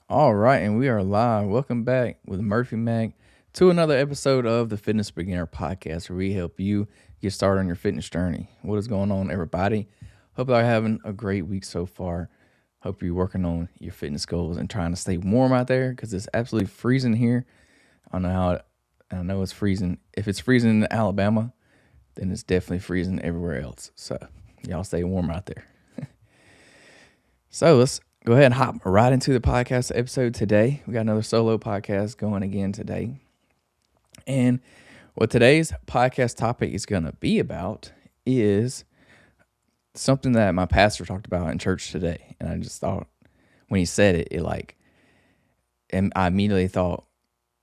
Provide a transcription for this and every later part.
All right, and we are live. Welcome back with Murphy Mac to another episode of the Fitness Beginner Podcast, where we help you get started on your fitness journey. What is going on, everybody? Hope y'all are having a great week so far. Hope you're working on your fitness goals and trying to stay warm out there because it's absolutely freezing here. I know it's freezing. If it's freezing in Alabama, then it's definitely freezing everywhere else. So y'all stay warm out there. So let's go ahead and hop right into the podcast episode today. We got another solo podcast going again today. And what today's podcast topic is going to be about is something that my pastor talked about in church today. And I just thought when he said and I immediately thought,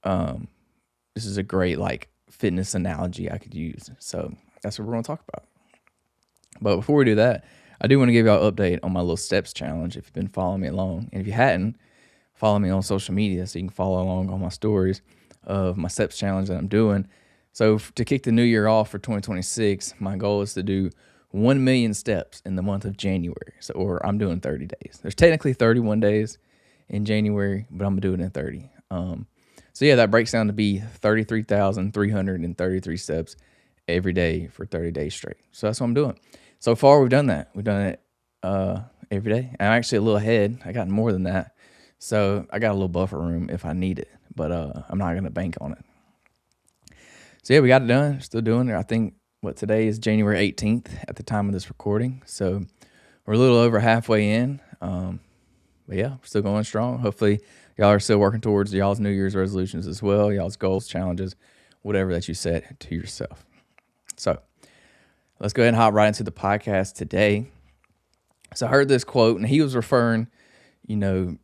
this is a great fitness analogy I could use. So that's what we're going to talk about. But before we do that, I do want to give y'all an update on my little steps challenge if you've been following me along. And if you hadn't, follow me on social media so you can follow along on my stories of my steps challenge that I'm doing. So to kick the new year off for 2026, my goal is to do 1 million steps in the month of January. Or I'm doing 30 days. There's technically 31 days in January, but I'm going to do it in 30. So yeah, that breaks down to be 33,333 steps every day for 30 days straight. So that's what I'm doing. So far, we've done that. We've done it every day. I'm actually a little ahead. I got more than that. So I got a little buffer room if I need it, but I'm not going to bank on it. So yeah, we got it done. Still doing it. I think today is January 18th at the time of this recording. So we're a little over halfway in. But yeah, we're still going strong. Hopefully y'all are still working towards y'all's New Year's resolutions as well, y'all's goals, challenges, whatever that you set to yourself. So let's go ahead and hop right into the podcast today. So I heard this quote, and he was referring, to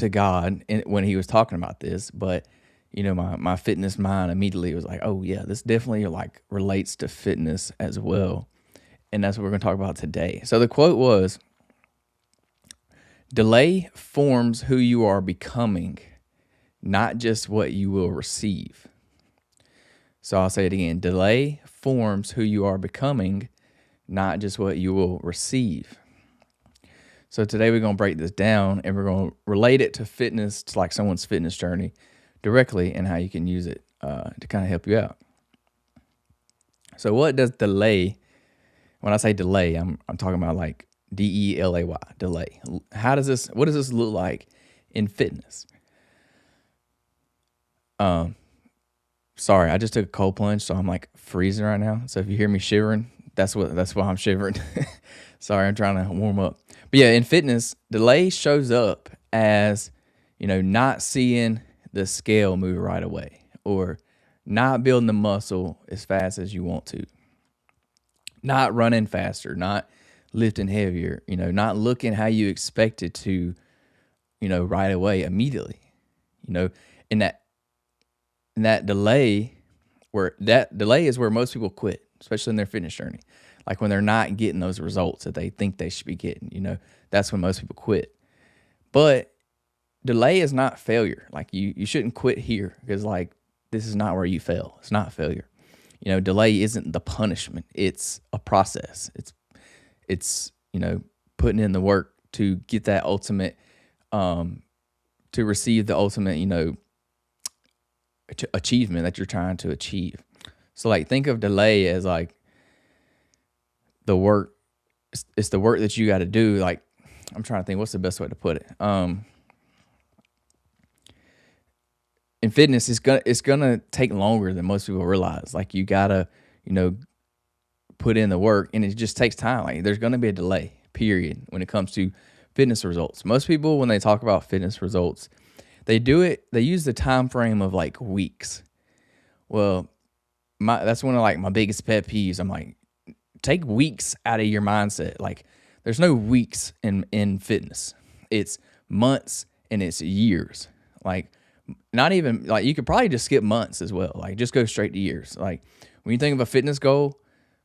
God when he was talking about this. But, my fitness mind immediately was like, oh, yeah, this definitely relates to fitness as well. And that's what we're going to talk about today. So the quote was, delay forms who you are becoming, not just what you will receive. So I'll say it again. Delay forms who you are becoming, not just what you will receive. So today we're going to break this down and we're going to relate it to fitness, to someone's fitness journey directly, and how you can use it to kind of help you out. So what does delay, when I say delay, I'm talking about DELAY, delay. What does this look like in fitness? Sorry, I just took a cold plunge, so I'm freezing right now. So if you hear me shivering, that's why I'm shivering. Sorry, I'm trying to warm up. But yeah, in fitness, delay shows up as, not seeing the scale move right away, or not building the muscle as fast as you want to, not running faster, not lifting heavier, not looking how you expect it to, right away, immediately, in that delay is where most people quit, especially in their fitness journey. When they're not getting those results that they think they should be getting, that's when most people quit. But delay is not failure. You shouldn't quit here because this is not where you fail. It's not failure. Delay isn't the punishment. It's a process. It's putting in the work to get that ultimate, to receive the ultimate, achievement that you're trying to achieve. So think of delay as the work. It's the work that you got to do. I'm trying to think what's the best way to put it. In fitness, it's gonna take longer than most people realize. You gotta, put in the work, and it just takes time. There's gonna be a delay, period, when it comes to fitness results. Most people, when they talk about fitness results, they use the time frame of weeks. Well, that's one of my biggest pet peeves. I'm take weeks out of your mindset. There's no weeks in fitness. It's months and it's years. Not even you could probably just skip months as well. Just go straight to years. When you think of a fitness goal,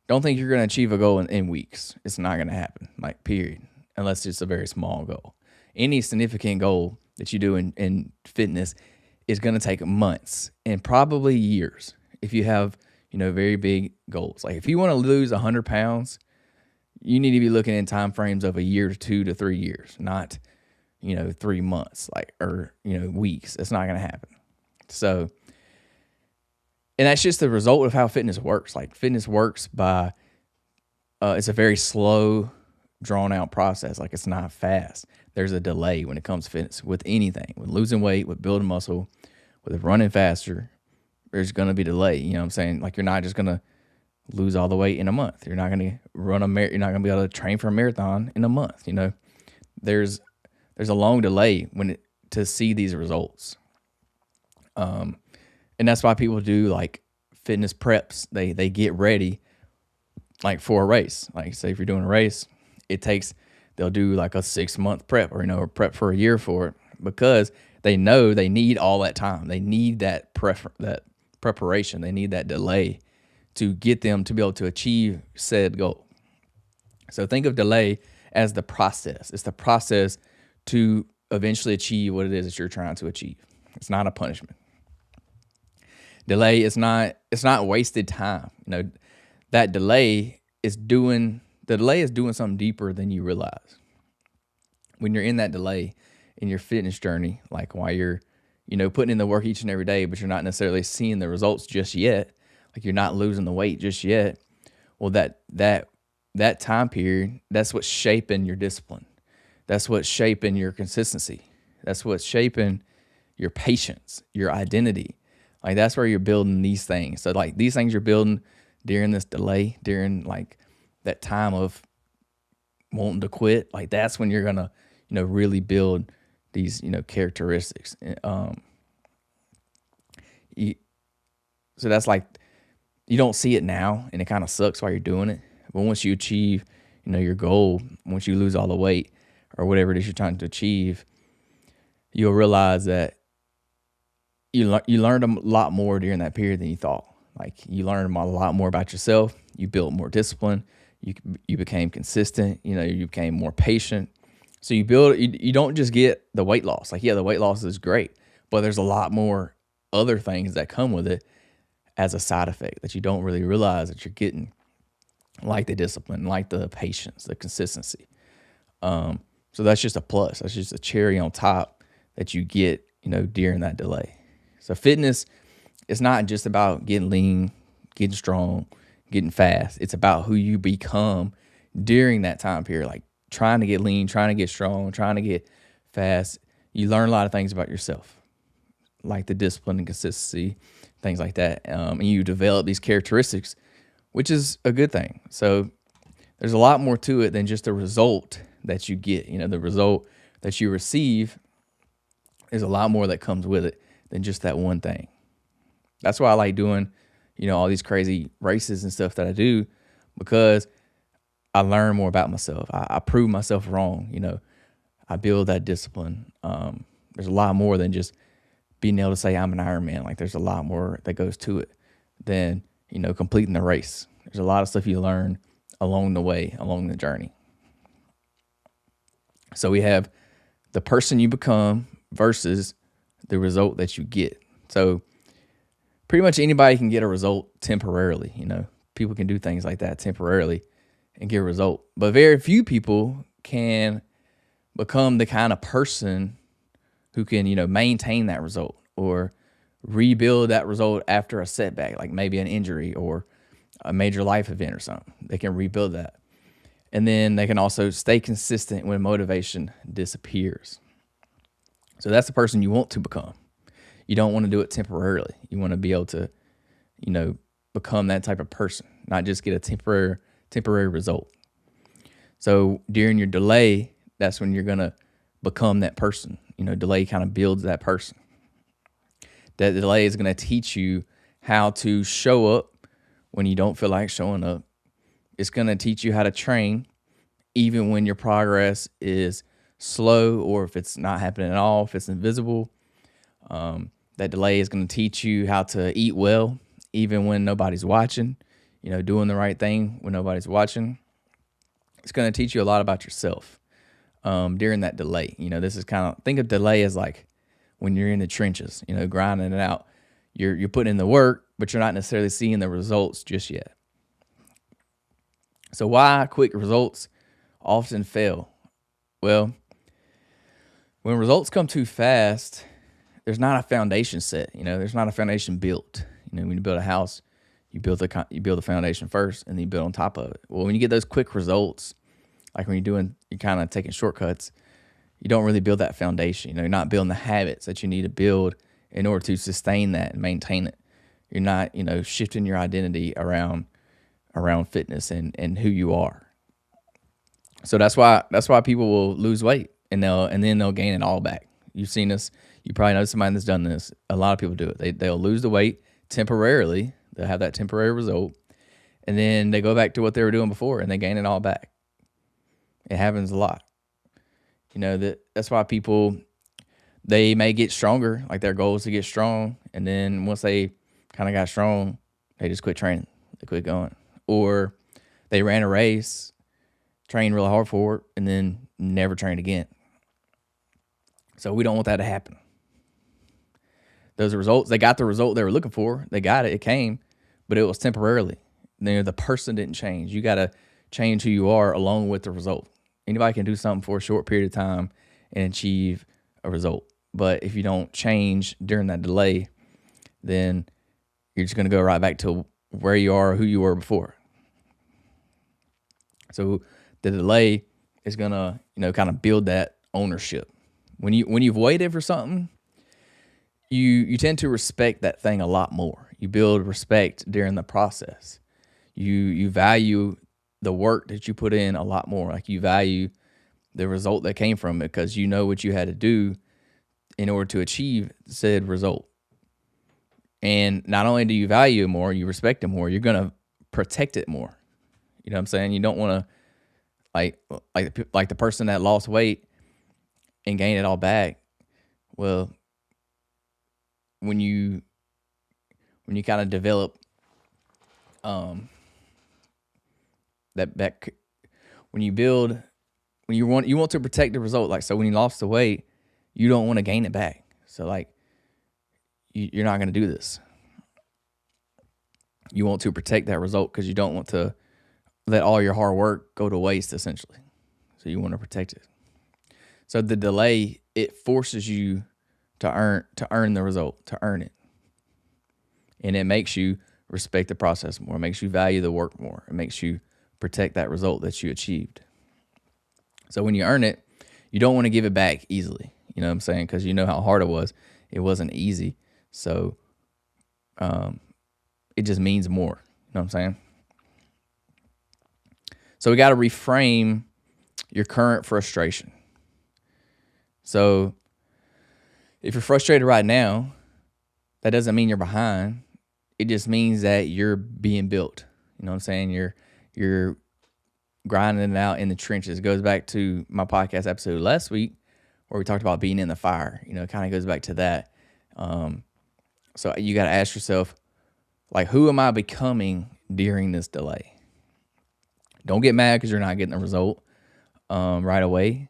don't think you're going to achieve a goal in weeks. It's not going to happen. Period. Unless it's a very small goal. Any significant goal that you do in fitness is going to take months and probably years if you have, very big goals. If you want to lose 100 pounds, you need to be looking in time frames of a year to 2 to 3 years, not, 3 months, or weeks. It's not going to happen. So, and that's just the result of how fitness works. Like, fitness works by it's a very slow, drawn out process. Like, it's not fast. There's a delay when it comes to fitness with anything, with losing weight, with building muscle, with running faster. There's going to be delay. You know what I'm saying? Like, you're not just going to lose all the weight in a month. You're not going to you're not going to be able to train for a marathon in a month. There's a long delay to see these results. And that's why people do like fitness preps. They get ready like for a race. Like, say if you're doing a race, they'll do like a 6-month prep, or a prep for a year for it, because they know they need all that time. They need that preparation. They need that delay to get them to be able to achieve said goal. So think of delay as the process. It's the process to eventually achieve what it is that you're trying to achieve. It's not a punishment. Delay is not wasted time. That delay is doing something deeper than you realize. When you're in that delay in your fitness journey, like while you're, putting in the work each and every day, but you're not necessarily seeing the results just yet, like you're not losing the weight just yet. Well, that time period, that's what's shaping your discipline. That's what's shaping your consistency. That's what's shaping your patience, your identity. Like, that's where you're building these things. So like these things you're building during this delay, during like that time of wanting to quit, like that's when you're gonna, really build these, characteristics. So that's like, you don't see it now, and it kind of sucks while you're doing it. But once you achieve, your goal, once you lose all the weight or whatever it is you're trying to achieve, you'll realize that you learned a lot more during that period than you thought. Like, you learned a lot more about yourself. You built more discipline. You became consistent. You became more patient. So you don't just get the weight loss. Like, yeah, the weight loss is great, but there's a lot more other things that come with it as a side effect that you don't really realize that you're getting, like the discipline, like the patience, the consistency. So that's just a plus. That's just a cherry on top that you get, during that delay. So fitness, it's not just about getting lean, getting strong, getting fast. It's about who you become during that time period. Like, trying to get lean, trying to get strong, trying to get fast. You learn a lot of things about yourself, like the discipline and consistency, things like that. And you develop these characteristics, which is a good thing. So there's a lot more to it than just the result that you get. The result that you receive, there's a lot more that comes with it than just that one thing. That's why I like doing, all these crazy races and stuff that I do, because I learn more about myself. I prove myself wrong. I build that discipline. There's a lot more than just being able to say I'm an Ironman. Like, there's a lot more that goes to it than, completing the race. There's a lot of stuff you learn along the way, along the journey. So we have the person you become versus the result that you get. So pretty much anybody can get a result temporarily. People can do things like that temporarily and get a result, but very few people can become the kind of person who can, maintain that result or rebuild that result after a setback, like maybe an injury or a major life event or something. They can rebuild that. And then they can also stay consistent when motivation disappears. So that's the person you want to become. You don't want to do it temporarily. You want to be able to, become that type of person, not just get a temporary result. So during your delay, that's when you're going to become that person. Delay kind of builds that person. That delay is going to teach you how to show up when you don't feel like showing up. It's going to teach you how to train even when your progress is slow, or if it's not happening at all, if it's invisible. That delay is going to teach you how to eat well even when nobody's watching, doing the right thing when nobody's watching. It's going to teach you a lot about yourself during that delay. This is think of delay as like when you're in the trenches, grinding it out. You're putting in the work, but you're not necessarily seeing the results just yet. So why quick results often fail? Well, When results come too fast, there's not a foundation set. There's not a foundation built. When you build a house, you build the foundation first, and then you build on top of it. Well, when you get those quick results, like when you're kind of taking shortcuts, you don't really build that foundation. You're not building the habits that you need to build in order to sustain that and maintain it. You're not, shifting your identity around fitness and who you are. So that's why people will lose weight and then they'll gain it all back. You've seen this. You probably know somebody that's done this. A lot of people do it. They'll lose the weight temporarily. They'll have that temporary result, and then they go back to what they were doing before and they gain it all back. It happens a lot. That's why people, they may get stronger. Like their goal is to get strong, and then once they kind of got strong, they just quit training. They quit going, or they ran a race, trained really hard for it, and then never trained again. So we don't want that to happen. Those results, they got the result they were looking for. They got it. It came, but it was temporarily. The person didn't change. You got to change who you are along with the result. Anybody can do something for a short period of time and achieve a result. But if you don't change during that delay, then you're just going to go right back to where you are, who you were before. So the delay is going to, kind of build that ownership. When you've waited for something, you tend to respect that thing a lot more. You build respect during the process. You value the work that you put in a lot more. Like you value the result that came from it because you know what you had to do in order to achieve said result. And not only do you value it more, you respect it more, you're going to protect it more. You know what I'm saying? You don't want to, like the person that lost weight and gained it all back. Well, when you kind of develop when you want to protect the result. Like, so when you lost the weight, you don't want to gain it back. So like you're not going to do this. You want to protect that result because you don't want to let all your hard work go to waste, essentially. So you want to protect it. So the delay, it forces you to earn the result, to earn it. And it makes you respect the process more. It makes you value the work more. It makes you protect that result that you achieved. So when you earn it, you don't want to give it back easily. You know what I'm saying? Because you know how hard it was. It wasn't easy. So it just means more. You know what I'm saying? So we got to reframe your current frustration. So if you're frustrated right now, that doesn't mean you're behind. It just means that you're being built. You know what I'm saying? You're grinding it out in the trenches. It goes back to my podcast episode last week where we talked about being in the fire. It kind of goes back to that. So you got to ask yourself, like, who am I becoming during this delay? Don't get mad because you're not getting the result right away.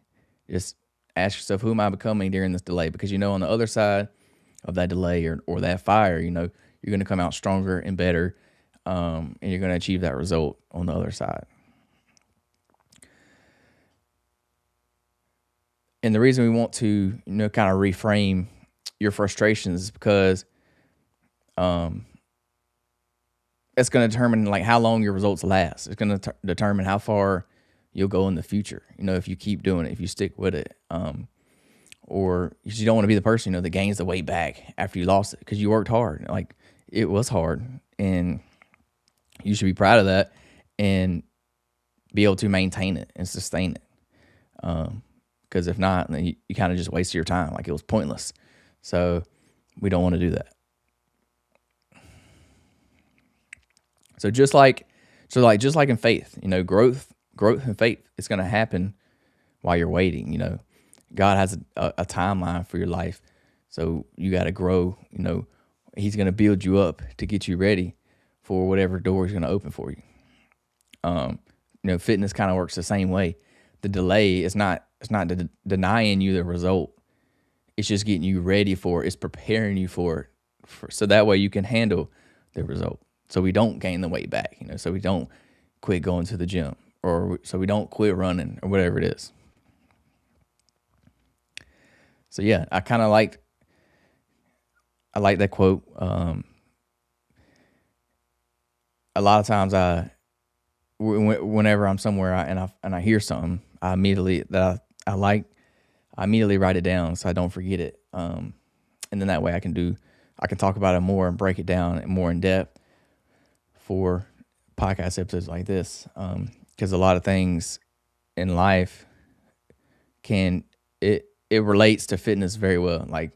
Just ask yourself, who am I becoming during this delay? Because on the other side of that delay or that fire, you're going to come out stronger and better, and you're going to achieve that result on the other side. And the reason we want to, kind of reframe your frustrations is because it's going to determine like how long your results last. It's going to determine how far you'll go in the future. If you keep doing it, if you stick with it, or you don't want to be the person that gains the weight back after you lost it because you worked hard. Like it was hard, and you should be proud of that and be able to maintain it and sustain it. Because if not, then you kind of just wasted your time. Like it was pointless. So we don't want to do that. So just like in faith, growth and faith is going to happen while you're waiting. God has a timeline for your life. So you got to grow, he's going to build you up to get you ready for whatever door he's going to open for you. Fitness kind of works the same way. The delay is not denying you the result. It's just getting you ready for it. It's preparing you for it. So that way you can handle the result. So we don't gain the weight back, so we don't quit going to the gym, or so we don't quit running or whatever it is. So yeah, I like that quote. A lot of times whenever I'm somewhere and I hear something, I immediately I immediately write it down so I don't forget it. And then that way I can talk about it more and break it down more in depth for podcast episodes like this. Because a lot of things in life it relates to fitness very well. Like,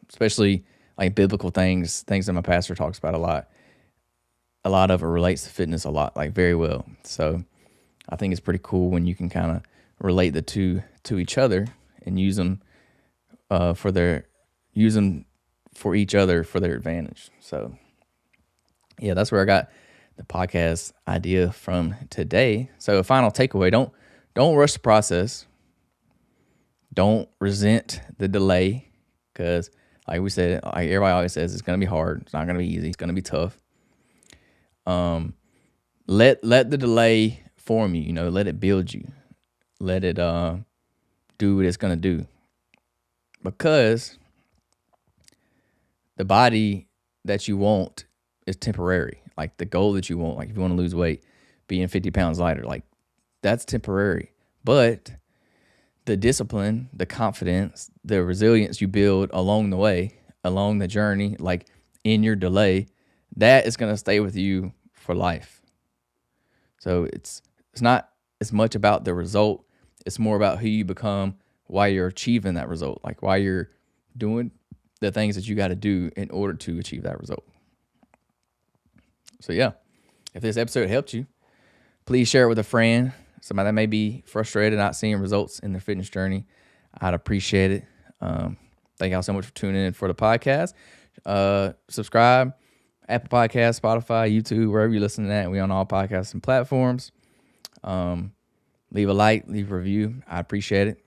especially like biblical things that my pastor talks about a lot. A lot of it relates to fitness a lot, like very well. So I think it's pretty cool when you can kind of relate the two to each other and use them for each other for their advantage. So yeah, that's where I got the podcast idea from today. So a final takeaway: don't rush the process. Don't resent the delay, because like we said, like everybody always says, it's gonna be hard. It's not gonna be easy. It's gonna be tough. Let the delay form you. Let it build you. Let it do what it's gonna do, because the body that you want is temporary. Like the goal that you want, like if you want to lose weight, being 50 pounds lighter, like that's temporary. But the discipline, the confidence, the resilience you build along the way, along the journey, like in your delay, that is going to stay with you for life. So it's not as much about the result. It's more about who you become while you're achieving that result, like while you're doing the things that you got to do in order to achieve that result. So yeah, if this episode helped you, please share it with a friend, somebody that may be frustrated not seeing results in their fitness journey. I'd appreciate it. Thank y'all so much for tuning in for the podcast. Subscribe, Apple Podcasts, Spotify, YouTube, wherever you listen to that. We on all podcasts and platforms. Leave a like, leave a review. I appreciate it.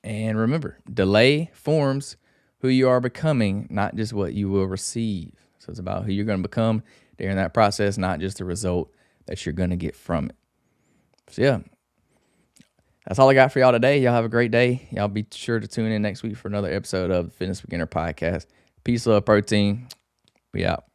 And remember, delay forms who you are becoming, not just what you will receive. So it's about who you're going to become during that process, not just the result that you're going to get from it. So yeah, that's all I got for y'all today. Y'all have a great day. Y'all be sure to tune in next week for another episode of the Fitness Beginner Podcast. Peace, love, protein. We out.